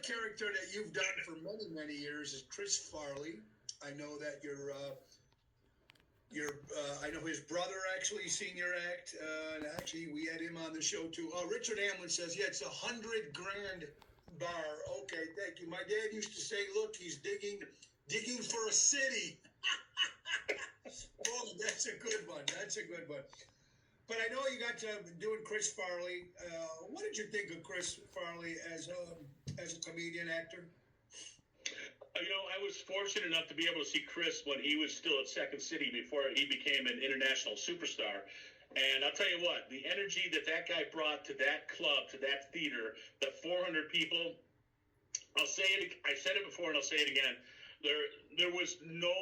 character that you've done for many, many years is Chris Farley. I know that I know his brother actually seen your act, and actually we had him on the show too. Richard Hamlin says, yeah, it's $100,000 bar. Okay, thank you. My dad used to say, look, he's digging for a city. Oh, that's a good one. That's a good one. But I know you got to doing Chris Farley. What did you think of Chris Farley as a comedian actor? I was fortunate enough to be able to see Chris when he was still at Second City before he became an international superstar. And I'll tell you what, the energy that guy brought to that club, to that theater, the 400 people, I'll say it, I said it before and I'll say it again, there was no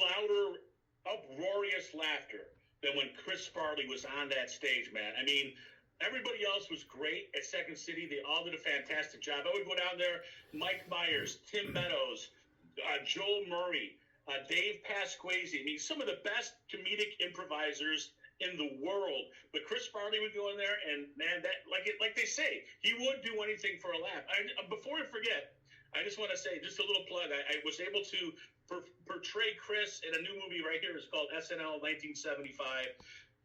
louder, uproarious laughter than when Chris Farley was on that stage, man. I mean, everybody else was great at Second City. They all did a fantastic job. I would go down there, Mike Myers, Tim Meadows, Joel Murray, Dave Pasquazi. I mean, some of the best comedic improvisers in the world. But Chris Farley would go in there, and man, that like they say, he would do anything for a laugh. Before I forget, I just want to say, just a little plug. I was able to portray Chris in a new movie right here. It's called SNL 1975.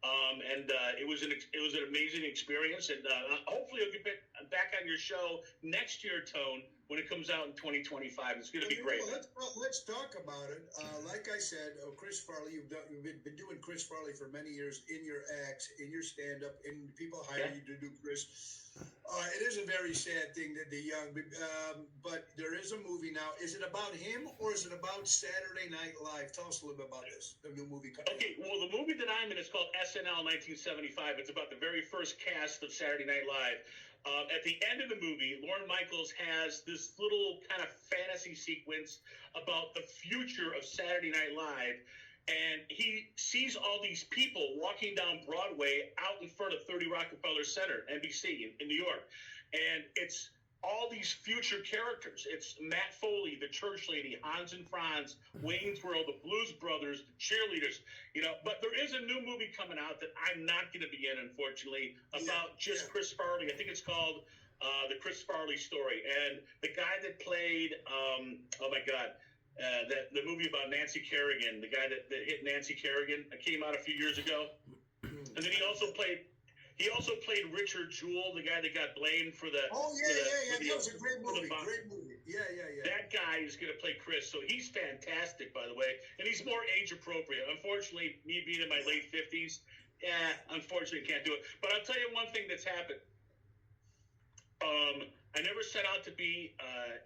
It was an amazing experience, and hopefully I'll get back on your show next year, Tone, when it comes out in 2025. It's going to be great. Let's talk about it. Like I said, Chris Farley, you've been doing Chris Farley for many years in your acts, in your stand-up, and people hire you to do Chris. It is a very sad thing that the young, but there is a movie now. Is it about him or is it about Saturday Night Live? Tell us a little bit about this, the new movie coming. Okay, well, the movie that I'm in is called SNL 1975. It's about the very first cast of Saturday Night Live. At the end of the movie, Lorne Michaels has this little kind of fantasy sequence about the future of Saturday Night Live. And he sees all these people walking down Broadway out in front of 30 Rockefeller Center, NBC in New York. And it's all these future characters. It's Matt Foley, the church lady, Hans and Franz, Wayne's World, the Blues Brothers, the cheerleaders. But there is a new movie coming out that I'm not going to be in, unfortunately, about Chris Farley. I think it's called The Chris Farley Story. And the guy that played, the movie about Nancy Kerrigan, the guy that hit Nancy Kerrigan, came out a few years ago. And then he also played Richard Jewell, the guy that got blamed for the. Oh yeah. That was a great movie. Great movie. Yeah. That guy is going to play Chris, so he's fantastic, by the way, and he's more age appropriate. Unfortunately, me being in my late 50s, unfortunately can't do it. But I'll tell you one thing that's happened. I never set out to be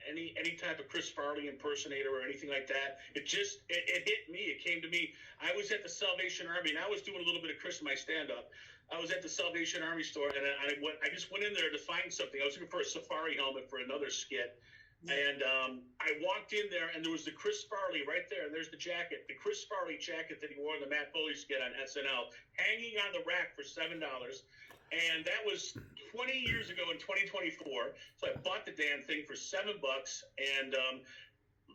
any type of Chris Farley impersonator or anything like that. It hit me. It came to me. I was at the Salvation Army, and I was doing a little bit of Chris in my stand-up. I was at the Salvation Army store, and I just went in there to find something. I was looking for a safari helmet for another skit. And I walked in there, and there was the Chris Farley right there, and there's the jacket, the Chris Farley jacket that he wore in the Matt Foley skit on SNL, hanging on the rack for $7. And that was 20 years ago in 2024. So I bought the damn thing for $7. And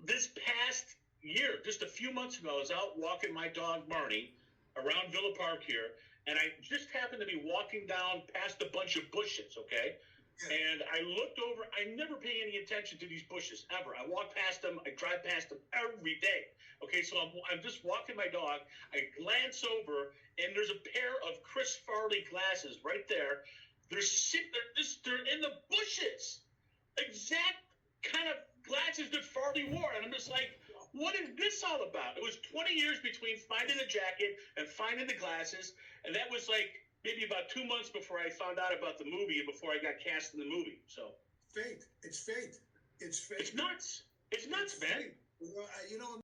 this past year, just a few months ago, I was out walking my dog Marnie around Villa Park here, and I just happened to be walking down past a bunch of bushes, okay? And I looked over. I never pay any attention to these bushes, ever. I walk past them. I drive past them every day. Okay, so I'm just walking my dog. I glance over, and there's a pair of Chris Farley glasses right there. They're in the bushes. Exact kind of glasses that Farley wore. And I'm just like, what is this all about? It was 20 years between finding the jacket and finding the glasses, and that was like maybe about 2 months before I found out about the movie and before I got cast in the movie. So fate. It's fate. It's fate. It's nuts. It's nuts, man. Fate.